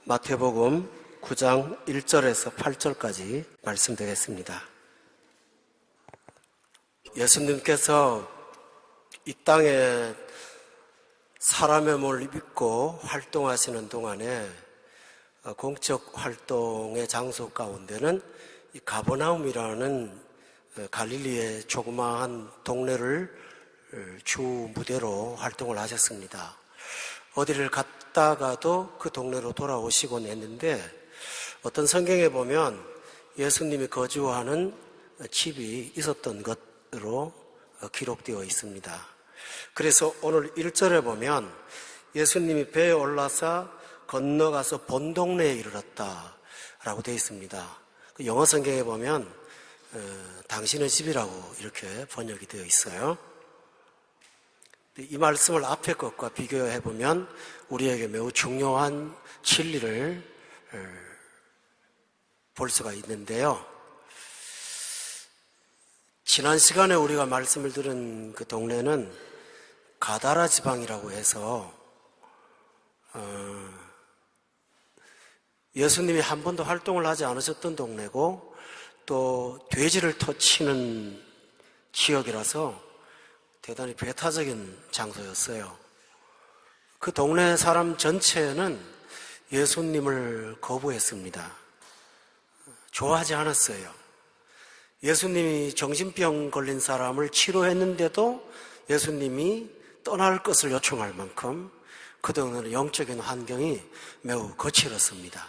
마태복음 9장 1절에서 8절까지 말씀드리겠습니다. 예수님께서 이 땅에 사람의 몸을 입고 활동하시는 동안에 공적 활동의 장소 가운데는 이 가버나움이라는 갈릴리의 조그마한 동네를 주 무대로 활동을 하셨습니다. 어디를 갔다가도 그 동네로 돌아오시곤 했는데, 어떤 성경에 보면 예수님이 거주하는 집이 있었던 것으로 기록되어 있습니다. 그래서 오늘 1절에 보면 예수님이 배에 올라서 건너가서 본 동네에 이르렀다라고 되어 있습니다. 영어 성경에 보면 당신의 집이라고 이렇게 번역이 되어 있어요. 이 말씀을 앞의 것과 비교해 보면 우리에게 매우 중요한 진리를 볼 수가 있는데요. 지난 시간에 우리가 말씀을 들은 그 동네는 가다라 지방이라고 해서 예수님이 한 번도 활동을 하지 않으셨던 동네고, 또 돼지를 터치는 지역이라서 대단히 배타적인 장소였어요. 그 동네 사람 전체는 예수님을 거부했습니다. 좋아하지 않았어요. 예수님이 정신병 걸린 사람을 치료했는데도 예수님이 떠날 것을 요청할 만큼 그 동네는 영적인 환경이 매우 거칠었습니다.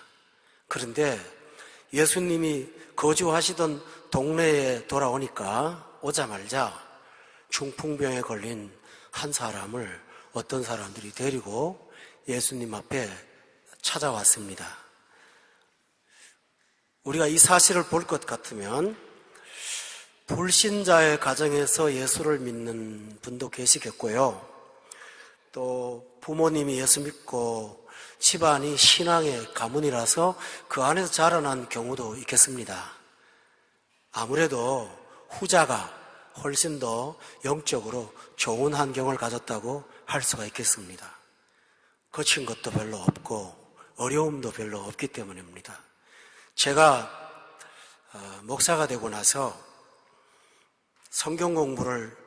그런데 예수님이 거주하시던 동네에 돌아오니까 오자마자 중풍병에 걸린 한 사람을 어떤 사람들이 데리고 예수님 앞에 찾아왔습니다. 우리가 이 사실을 볼 것 같으면 불신자의 가정에서 예수를 믿는 분도 계시겠고요. 또 부모님이 예수 믿고 집안이 신앙의 가문이라서 그 안에서 자라난 경우도 있겠습니다. 아무래도 후자가 훨씬 더 영적으로 좋은 환경을 가졌다고 할 수가 있겠습니다. 거친 것도 별로 없고 어려움도 별로 없기 때문입니다. 제가 목사가 되고 나서 성경 공부를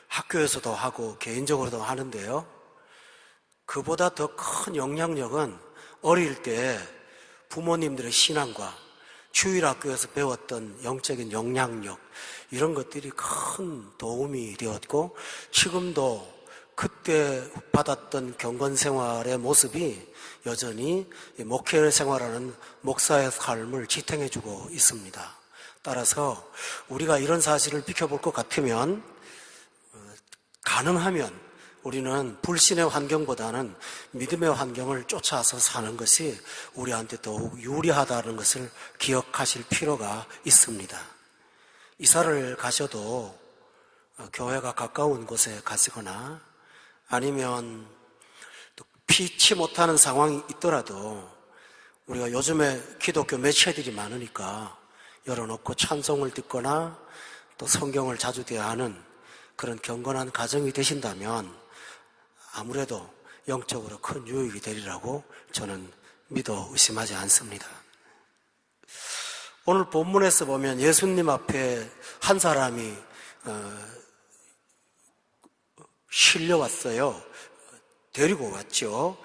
학교에서도 하고 개인적으로도 하는데요, 그보다 더 큰 영향력은 어릴 때 부모님들의 신앙과 주일학교에서 배웠던 영적인 영향력, 이런 것들이 큰 도움이 되었고, 지금도 그때 받았던 경건 생활의 모습이 여전히 목회 생활하는 목사의 삶을 지탱해주고 있습니다. 따라서 우리가 이런 사실을 비켜볼 것 같으면, 가능하면 우리는 불신의 환경보다는 믿음의 환경을 쫓아서 사는 것이 우리한테 더욱 유리하다는 것을 기억하실 필요가 있습니다. 이사를 가셔도 교회가 가까운 곳에 가시거나 아니면 또 피치 못하는 상황이 있더라도, 우리가 요즘에 기독교 매체들이 많으니까 열어놓고 찬송을 듣거나 또 성경을 자주 대하는 그런 경건한 가정이 되신다면 아무래도 영적으로 큰 유익이 되리라고 저는 믿어 의심하지 않습니다. 오늘 본문에서 보면 예수님 앞에 한 사람이 실려왔어요. 데리고 왔죠.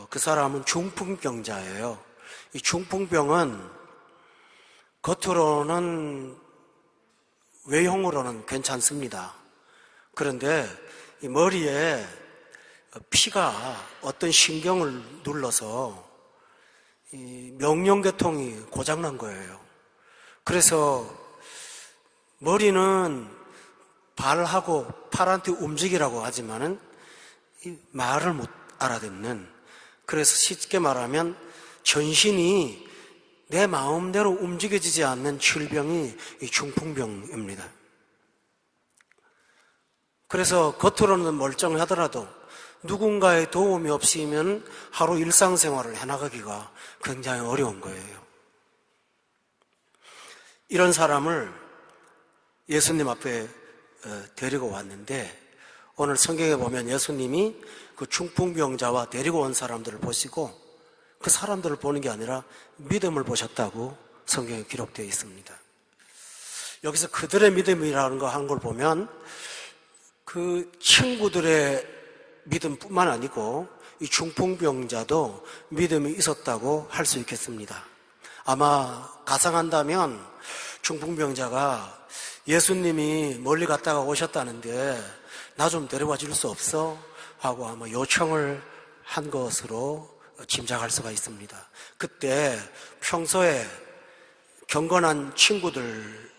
그 사람은 중풍병자예요. 이 중풍병은 겉으로는 외형으로는 괜찮습니다. 그런데 이 머리에 피가 어떤 신경을 눌러서 이 명령계통이 고장난 거예요. 그래서 머리는 발하고 팔한테 움직이라고 하지만은 이 말을 못 알아듣는, 그래서 쉽게 말하면 전신이 내 마음대로 움직여지지 않는 질병이 이 중풍병입니다. 그래서 겉으로는 멀쩡하더라도 누군가의 도움이 없으면 하루 일상생활을 해나가기가 굉장히 어려운 거예요. 이런 사람을 예수님 앞에 데리고 왔는데, 오늘 성경에 보면 예수님이 그 중풍병자와 데리고 온 사람들을 보시고 그 사람들을 보는 게 아니라 믿음을 보셨다고 성경에 기록되어 있습니다. 여기서 그들의 믿음이라는 거 하는 걸 보면 그 친구들의 믿음뿐만 아니고 이 중풍병자도 믿음이 있었다고 할 수 있겠습니다. 아마 가상한다면 중풍병자가 예수님이 멀리 갔다가 오셨다는데 나 좀 데려와 줄 수 없어? 하고 아마 요청을 한 것으로 짐작할 수가 있습니다. 그때 평소에 경건한 친구들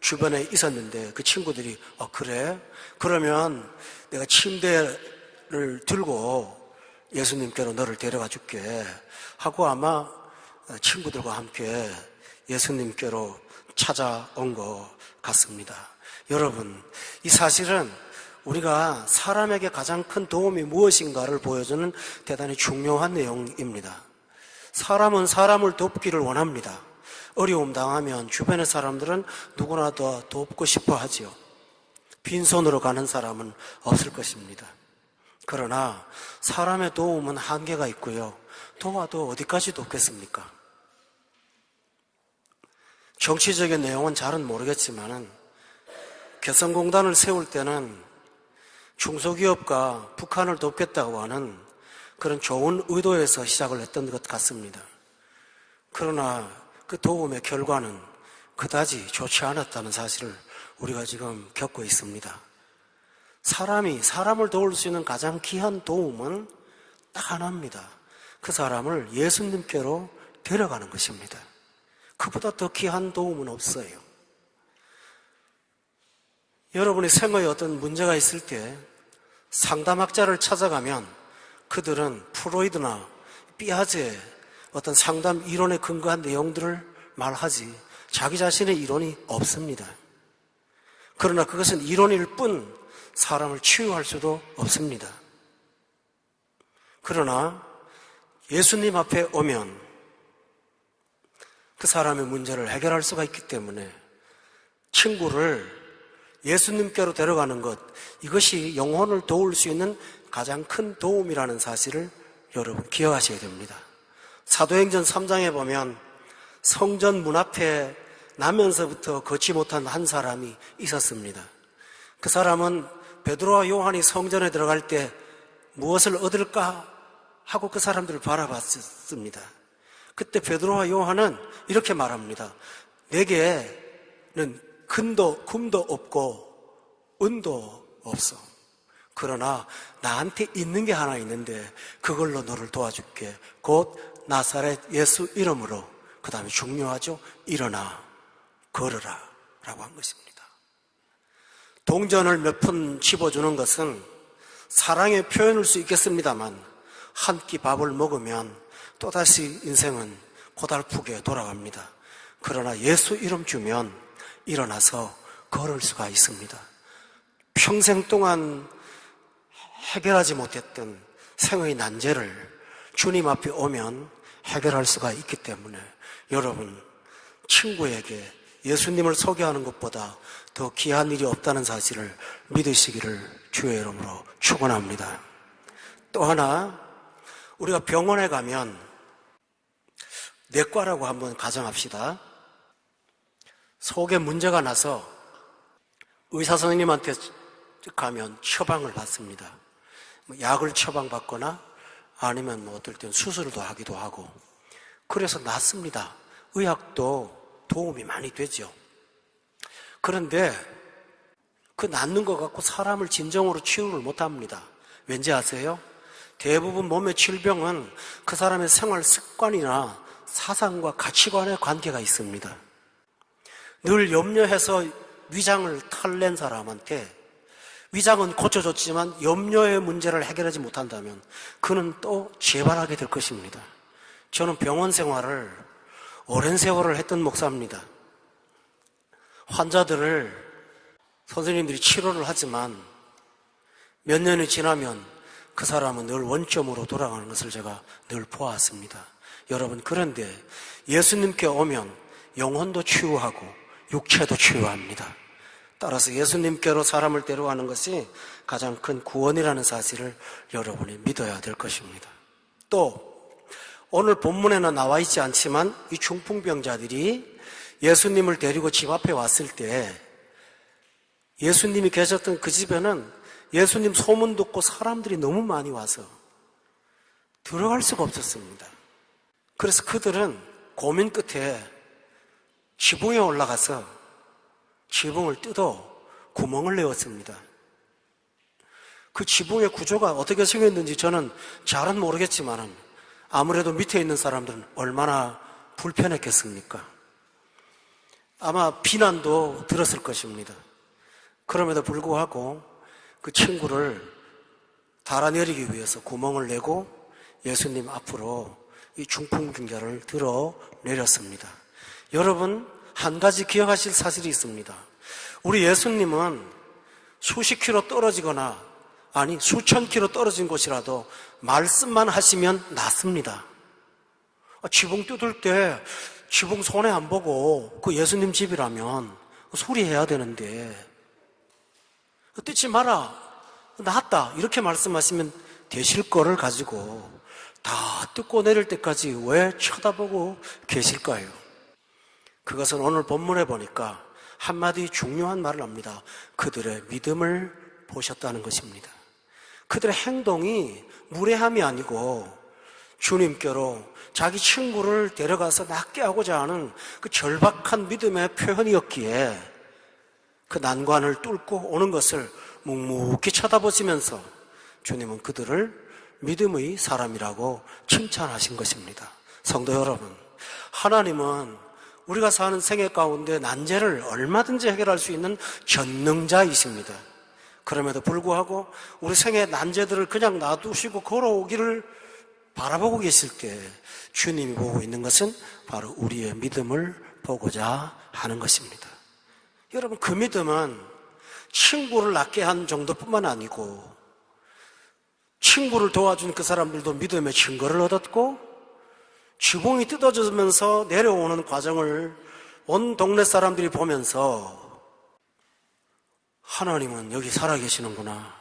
주변에 있었는데 그 친구들이 그래? 그러면 내가 침대를 들고 예수님께로 너를 데려가 줄게 하고 아마 친구들과 함께 예수님께로 찾아온 것 같습니다. 여러분, 이 사실은 우리가 사람에게 가장 큰 도움이 무엇인가를 보여주는 대단히 중요한 내용입니다. 사람은 사람을 돕기를 원합니다. 어려움 당하면 주변의 사람들은 누구나 더 돕고 싶어 하지요. 빈손으로 가는 사람은 없을 것입니다. 그러나 사람의 도움은 한계가 있고요. 도와도 어디까지 돕겠습니까? 정치적인 내용은 잘은 모르겠지만은 개성공단을 세울 때는 중소기업과 북한을 돕겠다고 하는 그런 좋은 의도에서 시작을 했던 것 같습니다. 그러나 그 도움의 결과는 그다지 좋지 않았다는 사실을 우리가 지금 겪고 있습니다. 사람이 사람을 도울 수 있는 가장 귀한 도움은 딱 하나입니다. 그 사람을 예수님께로 데려가는 것입니다. 그보다 더 귀한 도움은 없어요. 여러분의 생활에 어떤 문제가 있을 때 상담학자를 찾아가면 그들은 프로이드나 삐아제의 어떤 상담 이론에 근거한 내용들을 말하지 자기 자신의 이론이 없습니다. 그러나 그것은 이론일 뿐 사람을 치유할 수도 없습니다. 그러나 예수님 앞에 오면 그 사람의 문제를 해결할 수가 있기 때문에 친구를 예수님께로 데려가는 것, 이것이 영혼을 도울 수 있는 가장 큰 도움이라는 사실을 여러분 기억하셔야 됩니다. 사도행전 3장에 보면 성전 문 앞에 나면서부터 걷지 못한 한 사람이 있었습니다. 그 사람은 베드로와 요한이 성전에 들어갈 때 무엇을 얻을까 하고 그 사람들을 바라봤습니다. 그때 베드로와 요한은 이렇게 말합니다. 내게는 금도 없고 은도 없어. 그러나 나한테 있는 게 하나 있는데 그걸로 너를 도와줄게. 곧 나사렛 예수 이름으로, 그 다음에 중요하죠, 일어나 걸어라 라고 한 것입니다. 동전을 몇 푼 집어주는 것은 사랑의 표현일 수 있겠습니다만 한 끼 밥을 먹으면 또다시 인생은 고달프게 돌아갑니다. 그러나 예수 이름 주면 일어나서 걸을 수가 있습니다. 평생 동안 해결하지 못했던 생의 난제를 주님 앞에 오면 해결할 수가 있기 때문에 여러분, 친구에게 예수님을 소개하는 것보다 더 귀한 일이 없다는 사실을 믿으시기를 주의 이름으로 축원합니다. 또 하나, 우리가 병원에 가면 내과라고 한번 가정합시다. 속에 문제가 나서 의사 선생님한테 가면 처방을 받습니다. 약을 처방받거나 아니면 어떨 때는 수술도 하기도 하고, 그래서 낫습니다. 의학도 도움이 많이 되죠. 그런데 그 낫는 것 갖고 사람을 진정으로 치유를 못합니다. 왠지 아세요? 대부분 몸의 질병은 그 사람의 생활 습관이나 사상과 가치관의 관계가 있습니다. 늘 염려해서 위장을 털낸 사람한테 위장은 고쳐줬지만 염려의 문제를 해결하지 못한다면 그는 또 재발하게 될 것입니다. 저는 병원 생활을 오랜 세월을 했던 목사입니다. 환자들을 선생님들이 치료를 하지만 몇 년이 지나면 그 사람은 늘 원점으로 돌아가는 것을 제가 늘 보았습니다. 여러분, 그런데 예수님께 오면 영혼도 치유하고 육체도 치유합니다. 따라서 예수님께로 사람을 데려가는 것이 가장 큰 구원이라는 사실을 여러분이 믿어야 될 것입니다. 또 오늘 본문에는 나와 있지 않지만 이 중풍병자들이 예수님을 데리고 집 앞에 왔을 때 예수님이 계셨던 그 집에는 예수님 소문 듣고 사람들이 너무 많이 와서 들어갈 수가 없었습니다. 그래서 그들은 고민 끝에 지붕에 올라가서 지붕을 뜯어 구멍을 내었습니다. 그 지붕의 구조가 어떻게 생겼는지 저는 잘은 모르겠지만 아무래도 밑에 있는 사람들은 얼마나 불편했겠습니까? 아마 비난도 들었을 것입니다. 그럼에도 불구하고 그 친구를 달아내리기 위해서 구멍을 내고 예수님 앞으로 이 중풍병자를 들어 내렸습니다. 여러분, 한 가지 기억하실 사실이 있습니다. 우리 예수님은 수십 킬로 떨어지거나 아니 수천 킬로 떨어진 곳이라도 말씀만 하시면 낫습니다. 지붕 뜯을 때 지붕 손해 안 보고 그 예수님 집이라면 수리해야 되는데 뜯지 마라, 낫다 이렇게 말씀하시면 되실 거를 가지고 다 뜯고 내릴 때까지 왜 쳐다보고 계실까요? 그것은 오늘 본문에 보니까 한마디 중요한 말을 합니다. 그들의 믿음을 보셨다는 것입니다. 그들의 행동이 무례함이 아니고 주님께로 자기 친구를 데려가서 낫게 하고자 하는 그 절박한 믿음의 표현이었기에 그 난관을 뚫고 오는 것을 묵묵히 쳐다보시면서 주님은 그들을 믿음의 사람이라고 칭찬하신 것입니다. 성도 여러분, 하나님은 우리가 사는 생애 가운데 난제를 얼마든지 해결할 수 있는 전능자이십니다. 그럼에도 불구하고 우리 생애 난제들을 그냥 놔두시고 걸어오기를 바라보고 계실 때 주님이 보고 있는 것은 바로 우리의 믿음을 보고자 하는 것입니다. 여러분, 그 믿음은 친구를 낫게 한 정도뿐만 아니고 친구를 도와준 그 사람들도 믿음의 증거를 얻었고 지붕이 뜯어지면서 내려오는 과정을 온 동네 사람들이 보면서 하나님은 여기 살아계시는구나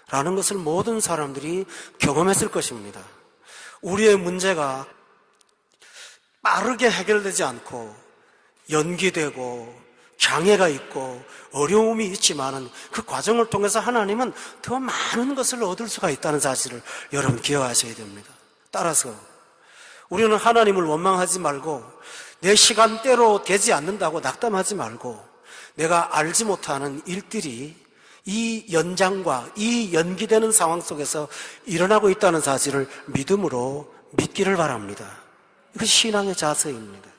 라는 것을 모든 사람들이 경험했을 것입니다. 우리의 문제가 빠르게 해결되지 않고 연기되고 장애가 있고 어려움이 있지만은 그 과정을 통해서 하나님은 더 많은 것을 얻을 수가 있다는 사실을 여러분 기억하셔야 됩니다. 따라서 우리는 하나님을 원망하지 말고 내 시간대로 되지 않는다고 낙담하지 말고 내가 알지 못하는 일들이 이 연장과 이 연기되는 상황 속에서 일어나고 있다는 사실을 믿음으로 믿기를 바랍니다. 이것이 신앙의 자세입니다.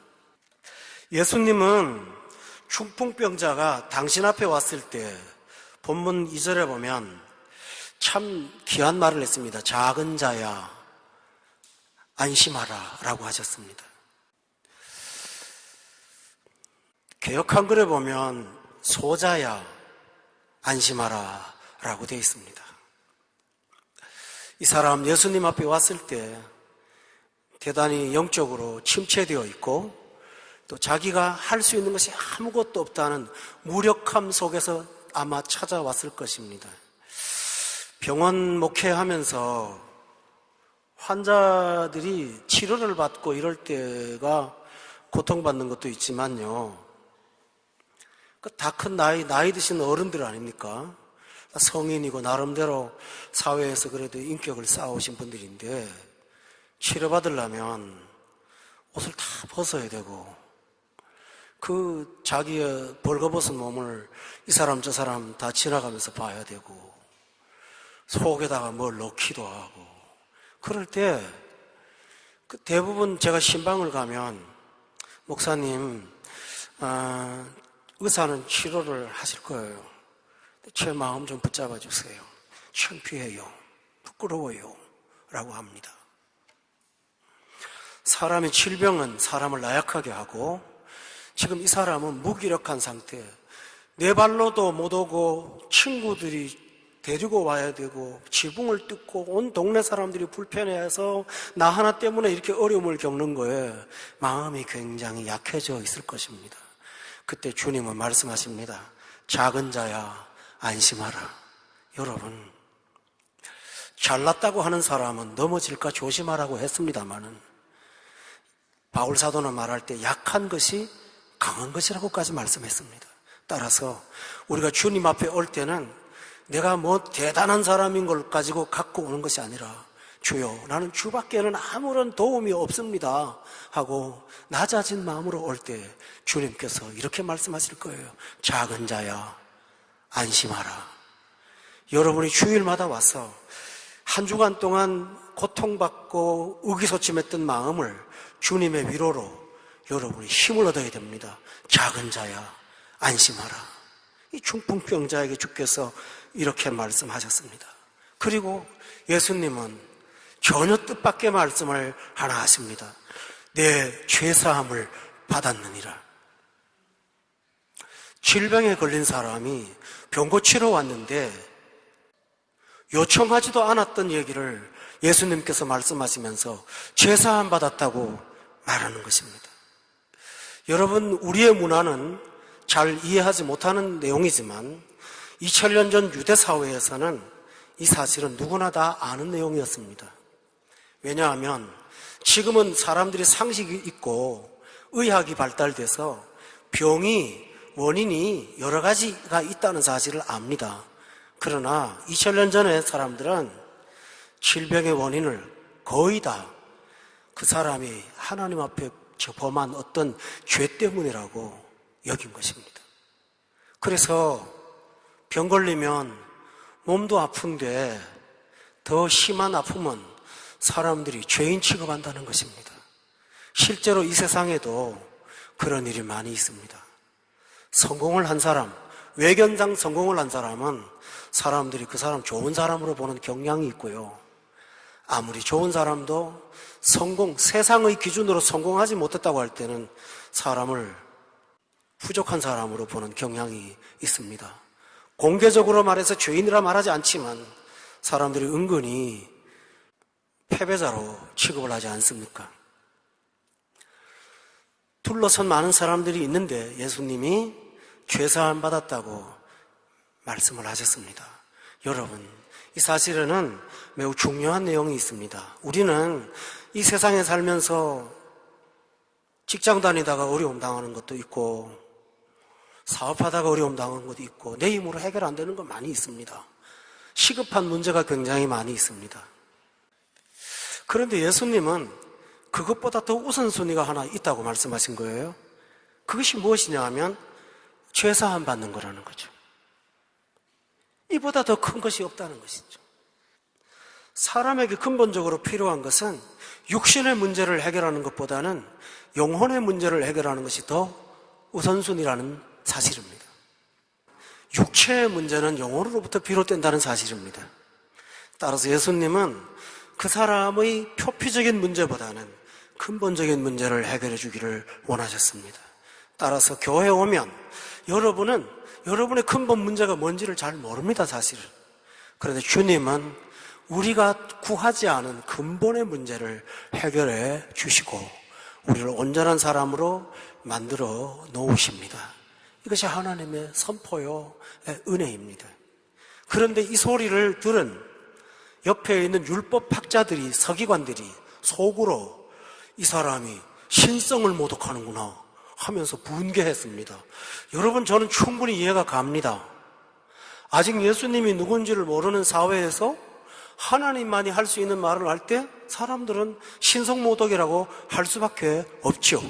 예수님은 중풍병자가 당신 앞에 왔을 때 본문 2절에 보면 참 귀한 말을 했습니다. 작은 자야 안심하라 라고 하셨습니다. 개역 한글에 보면 소자야 안심하라 라고 되어 있습니다. 이 사람 예수님 앞에 왔을 때 대단히 영적으로 침체되어 있고 또 자기가 할 수 있는 것이 아무것도 없다는 무력함 속에서 아마 찾아왔을 것입니다. 병원 목회하면서 환자들이 치료를 받고 이럴 때가 고통받는 것도 있지만요, 다 큰 나이 드신 어른들 아닙니까? 성인이고 나름대로 사회에서 그래도 인격을 쌓아오신 분들인데 치료받으려면 옷을 다 벗어야 되고 그 자기의 벌거벗은 몸을 이 사람 저 사람 다 지나가면서 봐야 되고 속에다가 뭘 넣기도 하고 그럴 때 그 대부분 제가 신방을 가면 목사님 의사는 치료를 하실 거예요. 제 마음 좀 붙잡아 주세요. 창피해요. 부끄러워요. 라고 합니다. 사람의 질병은 사람을 나약하게 하고 지금 이 사람은 무기력한 상태, 내 발로도 못 오고 친구들이 데리고 와야 되고 지붕을 뜯고 온 동네 사람들이 불편해해서 나 하나 때문에 이렇게 어려움을 겪는 거에 마음이 굉장히 약해져 있을 것입니다. 그때 주님은 말씀하십니다. 작은 자야 안심하라. 여러분, 잘났다고 하는 사람은 넘어질까 조심하라고 했습니다마는 바울 사도는 말할 때 약한 것이 강한 것이라고까지 말씀했습니다. 따라서 우리가 주님 앞에 올 때는 내가 뭐 대단한 사람인 걸 가지고 갖고 오는 것이 아니라 주여 나는 주밖에는 아무런 도움이 없습니다 하고 낮아진 마음으로 올 때 주님께서 이렇게 말씀하실 거예요. 작은 자야 안심하라. 여러분이 주일마다 와서 한 주간 동안 고통받고 의기소침했던 마음을 주님의 위로로 여러분이 힘을 얻어야 됩니다. 작은 자야 안심하라. 이 중풍병자에게 주께서 이렇게 말씀하셨습니다. 그리고 예수님은 전혀 뜻밖의 말씀을 하나 하십니다. 내 죄사함을 받았느니라. 질병에 걸린 사람이 병 고치러 왔는데 요청하지도 않았던 얘기를 예수님께서 말씀하시면서 죄사함 받았다고 말하는 것입니다. 여러분, 우리의 문화는 잘 이해하지 못하는 내용이지만 2000년 전 유대 사회에서는 이 사실은 누구나 다 아는 내용이었습니다. 왜냐하면 지금은 사람들이 상식이 있고 의학이 발달돼서 병이 원인이 여러 가지가 있다는 사실을 압니다. 그러나 2000년 전에 사람들은 질병의 원인을 거의 다 그 사람이 하나님 앞에 범한 어떤 죄 때문이라고 여긴 것입니다. 그래서 병 걸리면 몸도 아픈데 더 심한 아픔은 사람들이 죄인 취급한다는 것입니다. 실제로 이 세상에도 그런 일이 많이 있습니다. 성공을 한 사람, 외견상 성공을 한 사람은 사람들이 그 사람 좋은 사람으로 보는 경향이 있고요. 아무리 좋은 사람도 세상의 기준으로 성공하지 못했다고 할 때는 사람을 부족한 사람으로 보는 경향이 있습니다. 공개적으로 말해서 죄인이라 말하지 않지만 사람들이 은근히 패배자로 취급을 하지 않습니까? 둘러선 많은 사람들이 있는데 예수님이 죄사함 받았다고 말씀을 하셨습니다. 여러분, 이 사실에는 매우 중요한 내용이 있습니다. 우리는 이 세상에 살면서 직장 다니다가 어려움 당하는 것도 있고 사업하다가 어려움 당하는 것도 있고 내 힘으로 해결 안 되는 거 많이 있습니다. 시급한 문제가 굉장히 많이 있습니다. 그런데 예수님은 그것보다 더 우선순위가 하나 있다고 말씀하신 거예요. 그것이 무엇이냐 하면 죄사함 받는 거라는 거죠. 이보다 더 큰 것이 없다는 것이죠. 사람에게 근본적으로 필요한 것은 육신의 문제를 해결하는 것보다는 영혼의 문제를 해결하는 것이 더 우선순위라는 사실입니다. 육체의 문제는 영혼으로부터 비롯된다는 사실입니다. 따라서 예수님은 그 사람의 표피적인 문제보다는 근본적인 문제를 해결해 주기를 원하셨습니다. 따라서 교회에 오면 여러분은 여러분의 근본 문제가 뭔지를 잘 모릅니다, 사실은. 그런데 주님은 우리가 구하지 않은 근본의 문제를 해결해 주시고 우리를 온전한 사람으로 만들어 놓으십니다. 이것이 하나님의 선포요 은혜입니다. 그런데 이 소리를 들은 옆에 있는 율법학자들이, 서기관들이 속으로 이 사람이 신성을 모독하는구나 하면서 분개했습니다. 여러분, 저는 충분히 이해가 갑니다. 아직 예수님이 누군지를 모르는 사회에서 하나님만이 할 수 있는 말을 할 때 사람들은 신성모독이라고 할 수밖에 없죠.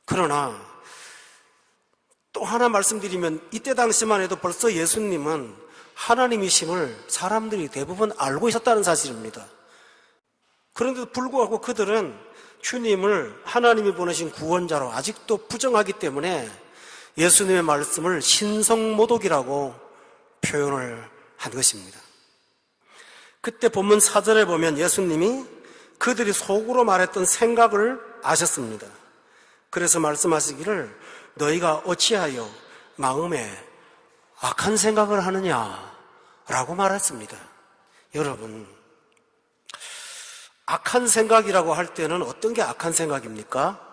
그러나 또 하나 말씀드리면 이때 당시만 해도 벌써 예수님은 하나님이심을 사람들이 대부분 알고 있었다는 사실입니다. 그런데도 불구하고 그들은 주님을 하나님이 보내신 구원자로 아직도 부정하기 때문에 예수님의 말씀을 신성모독이라고 표현을 한 것입니다. 그때 본문 4절에 보면 예수님이 그들이 속으로 말했던 생각을 아셨습니다. 그래서 말씀하시기를 너희가 어찌하여 마음에 악한 생각을 하느냐라고 말했습니다. 여러분, 악한 생각이라고 할 때는 어떤 게 악한 생각입니까?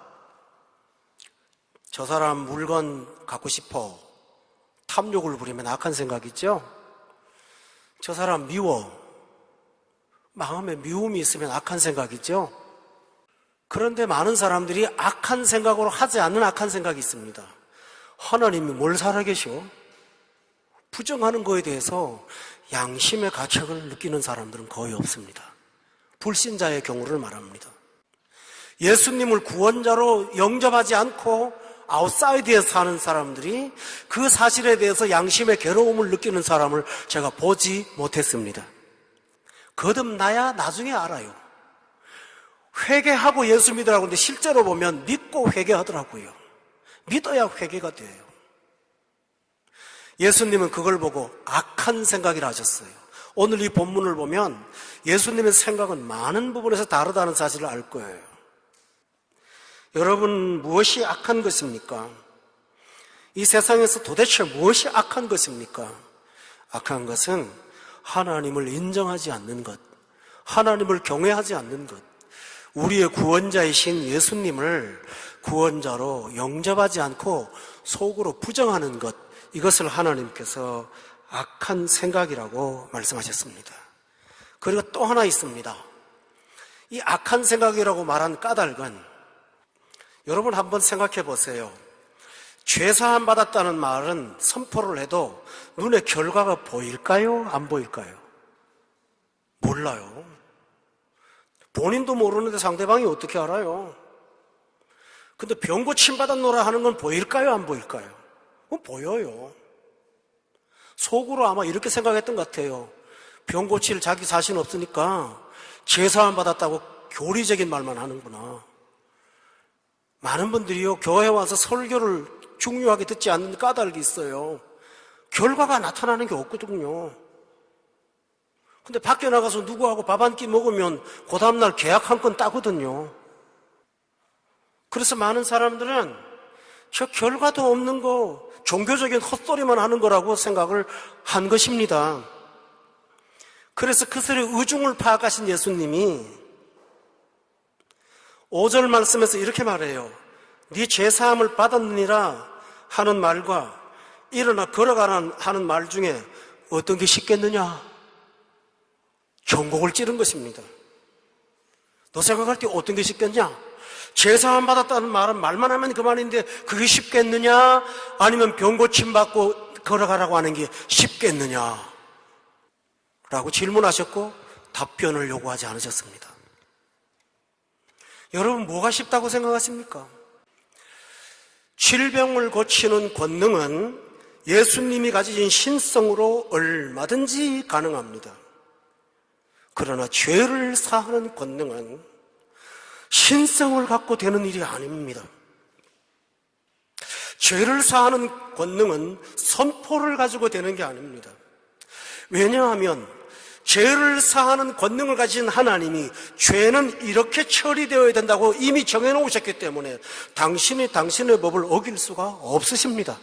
저 사람 물건 갖고 싶어 탐욕을 부리면 악한 생각이죠? 저 사람 미워. 마음에 미움이 있으면 악한 생각이죠. 그런데 많은 사람들이 악한 생각으로 하지 않는 악한 생각이 있습니다. 하나님이 뭘 살아계셔? 부정하는 거에 대해서 양심의 가책을 느끼는 사람들은 거의 없습니다. 불신자의 경우를 말합니다. 예수님을 구원자로 영접하지 않고 아웃사이드에 사는 사람들이 그 사실에 대해서 양심의 괴로움을 느끼는 사람을 제가 보지 못했습니다. 거듭나야 나중에 알아요. 회개하고 예수 믿으라고 하는데 실제로 보면 믿고 회개하더라고요. 믿어야 회개가 돼요. 예수님은 그걸 보고 악한 생각이라 하셨어요. 오늘 이 본문을 보면 예수님의 생각은 많은 부분에서 다르다는 사실을 알 거예요. 여러분, 무엇이 악한 것입니까? 이 세상에서 도대체 무엇이 악한 것입니까? 악한 것은 하나님을 인정하지 않는 것, 하나님을 경외하지 않는 것, 우리의 구원자이신 예수님을 구원자로 영접하지 않고 속으로 부정하는 것, 이것을 하나님께서 악한 생각이라고 말씀하셨습니다. 그리고 또 하나 있습니다. 이 악한 생각이라고 말한 까닭은 여러분 한번 생각해 보세요. 죄사함 받았다는 말은 선포를 해도 눈에 결과가 보일까요? 안 보일까요? 몰라요. 본인도 모르는데 상대방이 어떻게 알아요? 근데 병 고침 받았노라 하는 건 보일까요? 안 보일까요? 보여요. 속으로 아마 이렇게 생각했던 것 같아요. 병 고칠 자기 자신 없으니까 죄사함 받았다고 교리적인 말만 하는구나. 많은 분들이요, 교회에 와서 설교를 중요하게 듣지 않는 까닭이 있어요. 결과가 나타나는 게 없거든요. 근데 밖에 나가서 누구하고 밥 한 끼 먹으면 그 다음날 계약 한 건 따거든요. 그래서 많은 사람들은 저 결과도 없는 거 종교적인 헛소리만 하는 거라고 생각을 한 것입니다. 그래서 그들의 의중을 파악하신 예수님이 5절 말씀에서 이렇게 말해요. 네 죄사함을 받았느니라 하는 말과 일어나 걸어가라 하는 말 중에 어떤 게 쉽겠느냐? 경곡을 찌른 것입니다. 너 생각할 때 어떤 게 쉽겠냐? 죄사함 받았다는 말은 말만 하면 그만인데 그게 쉽겠느냐? 아니면 병 고침 받고 걸어가라고 하는 게 쉽겠느냐? 라고 질문하셨고 답변을 요구하지 않으셨습니다. 여러분, 뭐가 쉽다고 생각하십니까? 질병을 고치는 권능은 예수님이 가지신 신성으로 얼마든지 가능합니다. 그러나 죄를 사하는 권능은 신성을 갖고 되는 일이 아닙니다. 죄를 사하는 권능은 선포를 가지고 되는 게 아닙니다. 왜냐하면 죄를 사하는 권능을 가진 하나님이 죄는 이렇게 처리되어야 된다고 이미 정해놓으셨기 때문에 당신이 당신의 법을 어길 수가 없으십니다.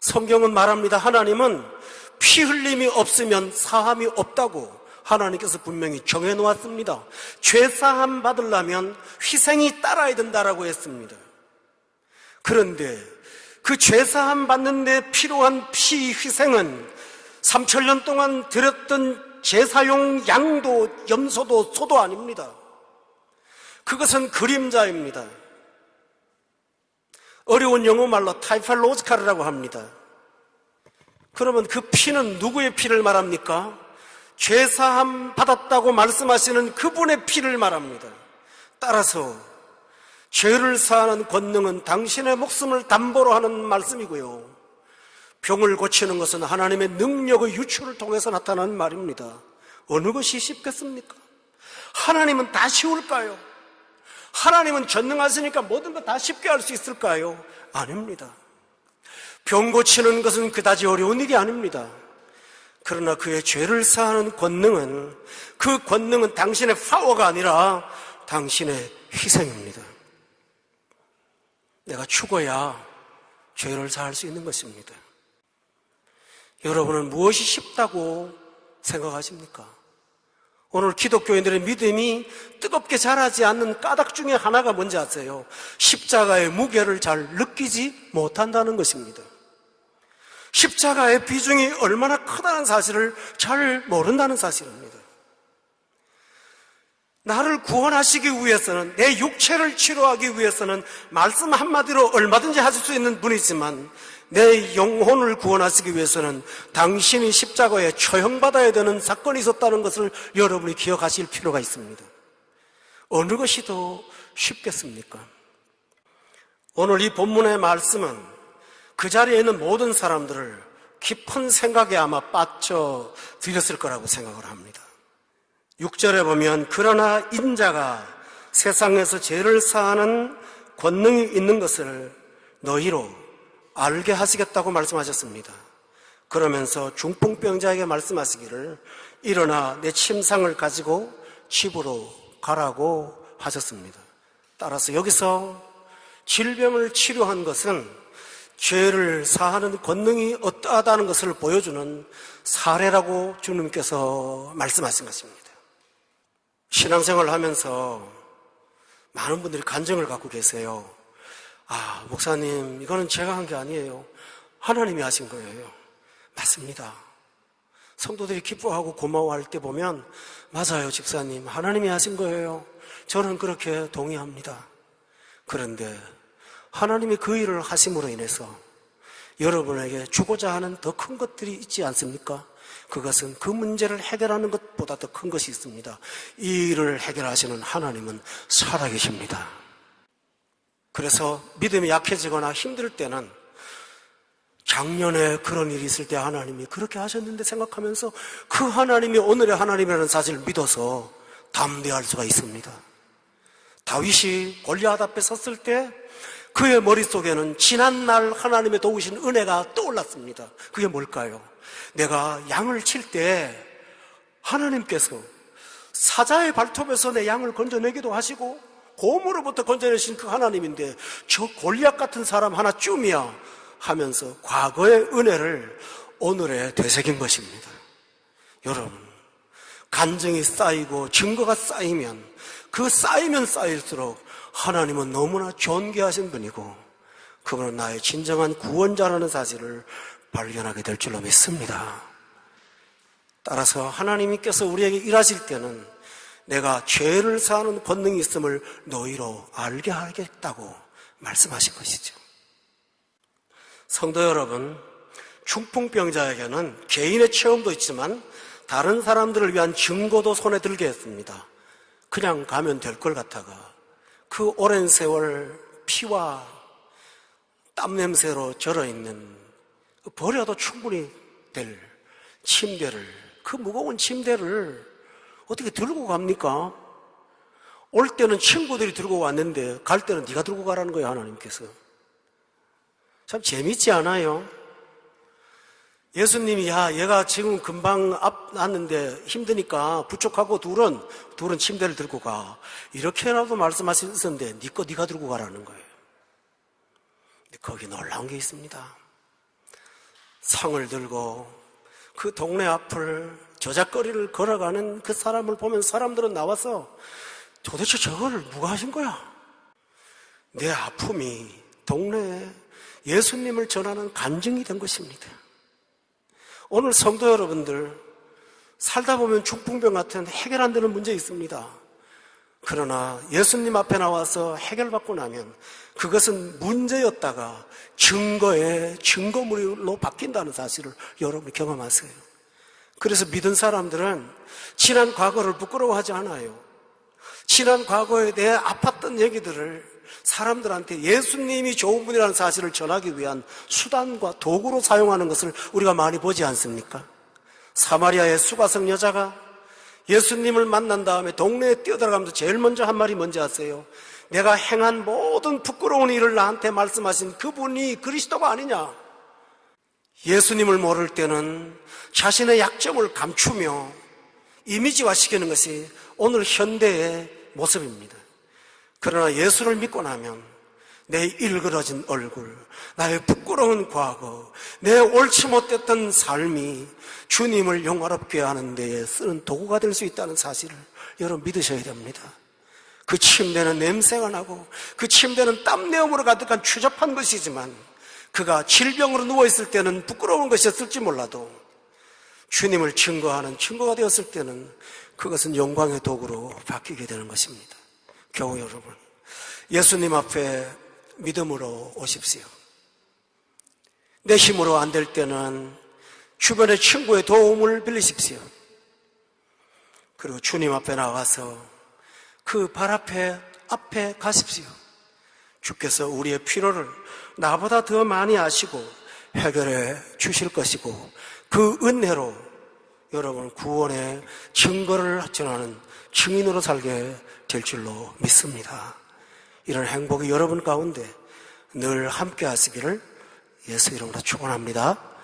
성경은 말합니다. 하나님은 피 흘림이 없으면 사함이 없다고 하나님께서 분명히 정해놓았습니다. 죄 사함 받으려면 희생이 따라야 된다라고 했습니다. 그런데 그 죄 사함 받는 데 필요한 피 희생은 3000년 동안 드렸던 제사용 양도, 염소도, 소도 아닙니다. 그것은 그림자입니다. 어려운 영어 말로 타이팔로스카르라고 합니다. 그러면 그 피는 누구의 피를 말합니까? 죄사함 받았다고 말씀하시는 그분의 피를 말합니다. 따라서 죄를 사하는 권능은 당신의 목숨을 담보로 하는 말씀이고요. 병을 고치는 것은 하나님의 능력의 유출을 통해서 나타나는 말입니다. 어느 것이 쉽겠습니까? 하나님은 다 쉬울까요? 하나님은 전능하시니까 모든 거 다 쉽게 할 수 있을까요? 아닙니다. 병 고치는 것은 그다지 어려운 일이 아닙니다. 그러나 그의 죄를 사하는 권능은, 그 권능은 당신의 파워가 아니라 당신의 희생입니다. 내가 죽어야 죄를 사할 수 있는 것입니다. 여러분은 무엇이 쉽다고 생각하십니까? 오늘 기독교인들의 믿음이 뜨겁게 자라지 않는 까닭 중에 하나가 뭔지 아세요? 십자가의 무게를 잘 느끼지 못한다는 것입니다. 십자가의 비중이 얼마나 크다는 사실을 잘 모른다는 사실입니다. 나를 구원하시기 위해서는, 내 육체를 치료하기 위해서는 말씀 한마디로 얼마든지 하실 수 있는 분이지만 내 영혼을 구원하시기 위해서는 당신이 십자가에 처형받아야 되는 사건이 있었다는 것을 여러분이 기억하실 필요가 있습니다. 어느 것이 더 쉽겠습니까? 오늘 이 본문의 말씀은 그 자리에 있는 모든 사람들을 깊은 생각에 아마 빠져들였을 거라고 생각을 합니다. 6절에 보면 그러나 인자가 세상에서 죄를 사하는 권능이 있는 것을 너희로 알게 하시겠다고 말씀하셨습니다. 그러면서 중풍병자에게 말씀하시기를 일어나 내 침상을 가지고 집으로 가라고 하셨습니다. 따라서 여기서 질병을 치료한 것은 죄를 사하는 권능이 어떠하다는 것을 보여주는 사례라고 주님께서 말씀하신 것입니다. 신앙생활을 하면서 많은 분들이 간증을 갖고 계세요. 아, 목사님, 이거는 제가 한 게 아니에요. 하나님이 하신 거예요. 맞습니다. 성도들이 기뻐하고 고마워할 때 보면 맞아요, 집사님. 하나님이 하신 거예요. 저는 그렇게 동의합니다. 그런데 하나님이 그 일을 하심으로 인해서 여러분에게 주고자 하는 더 큰 것들이 있지 않습니까? 그것은 그 문제를 해결하는 것보다 더 큰 것이 있습니다. 이 일을 해결하시는 하나님은 살아계십니다. 그래서 믿음이 약해지거나 힘들 때는 작년에 그런 일이 있을 때 하나님이 그렇게 하셨는데 생각하면서 그 하나님이 오늘의 하나님이라는 사실을 믿어서 담대할 수가 있습니다. 다윗이 골리앗 앞에 섰을 때 그의 머릿속에는 지난날 하나님의 도우신 은혜가 떠올랐습니다. 그게 뭘까요? 내가 양을 칠 때 하나님께서 사자의 발톱에서 내 양을 건져내기도 하시고 곰으로부터 건져내신 그 하나님인데 저 골리앗 같은 사람 하나쯤이야 하면서 과거의 은혜를 오늘에 되새긴 것입니다. 여러분, 간증이 쌓이고 증거가 쌓이면 그 쌓이면 쌓일수록 하나님은 너무나 존귀하신 분이고 그분은 나의 진정한 구원자라는 사실을 발견하게 될 줄로 믿습니다. 따라서 하나님께서 우리에게 일하실 때는 내가 죄를 사하는 권능이 있음을 너희로 알게 하겠다고 말씀하신 것이죠. 성도 여러분, 중풍병자에게는 개인의 체험도 있지만 다른 사람들을 위한 증거도 손에 들게 했습니다. 그냥 가면 될 걸 같아가 그 오랜 세월 피와 땀 냄새로 절어있는 버려도 충분히 될 침대를, 그 무거운 침대를 어떻게 들고 갑니까? 올 때는 친구들이 들고 왔는데 갈 때는 네가 들고 가라는 거예요, 하나님께서. 참 재밌지 않아요? 예수님이 얘가 지금 금방 났는데 힘드니까 부족하고 둘은 침대를 들고 가. 이렇게라도 말씀하셨는데 네 거 네가 들고 가라는 거예요. 근데 거기 놀라운 게 있습니다. 상을 들고 그 동네 앞을 저작거리를 걸어가는 그 사람을 보면 사람들은 나와서 도대체 저거를 누가 하신 거야? 내 아픔이 동네에 예수님을 전하는 간증이 된 것입니다. 오늘 성도 여러분들, 살다 보면 중풍병 같은 해결 안 되는 문제 있습니다. 그러나 예수님 앞에 나와서 해결받고 나면 그것은 문제였다가 증거의 증거물로 바뀐다는 사실을 여러분이 경험하세요. 그래서 믿은 사람들은 지난 과거를 부끄러워하지 않아요. 지난 과거에 내 아팠던 얘기들을 사람들한테 예수님이 좋은 분이라는 사실을 전하기 위한 수단과 도구로 사용하는 것을 우리가 많이 보지 않습니까? 사마리아의 수가성 여자가 예수님을 만난 다음에 동네에 뛰어들어가면서 제일 먼저 한 말이 뭔지 아세요? 내가 행한 모든 부끄러운 일을 나한테 말씀하신 그분이 그리스도가 아니냐? 예수님을 모를 때는 자신의 약점을 감추며 이미지화시키는 것이 오늘 현대의 모습입니다. 그러나 예수를 믿고 나면 내 일그러진 얼굴, 나의 부끄러운 과거, 내 옳지 못했던 삶이 주님을 영화롭게 하는 데에 쓰는 도구가 될 수 있다는 사실을 여러분 믿으셔야 됩니다. 그 침대는 냄새가 나고 그 침대는 땀내음으로 가득한 추잡한 것이지만 그가 질병으로 누워있을 때는 부끄러운 것이었을지 몰라도 주님을 증거하는 증거가 되었을 때는 그것은 영광의 도구로 바뀌게 되는 것입니다. 교우 여러분, 예수님 앞에 믿음으로 오십시오. 내 힘으로 안 될 때는 주변의 친구의 도움을 빌리십시오. 그리고 주님 앞에 나가서 그 발 앞에 가십시오. 주께서 우리의 필요를 나보다 더 많이 아시고 해결해 주실 것이고 그 은혜로 여러분 구원의 증거를 전하는 증인으로 살게 될 줄로 믿습니다. 이런 행복이 여러분 가운데 늘 함께 하시기를 예수 이름으로 축원합니다.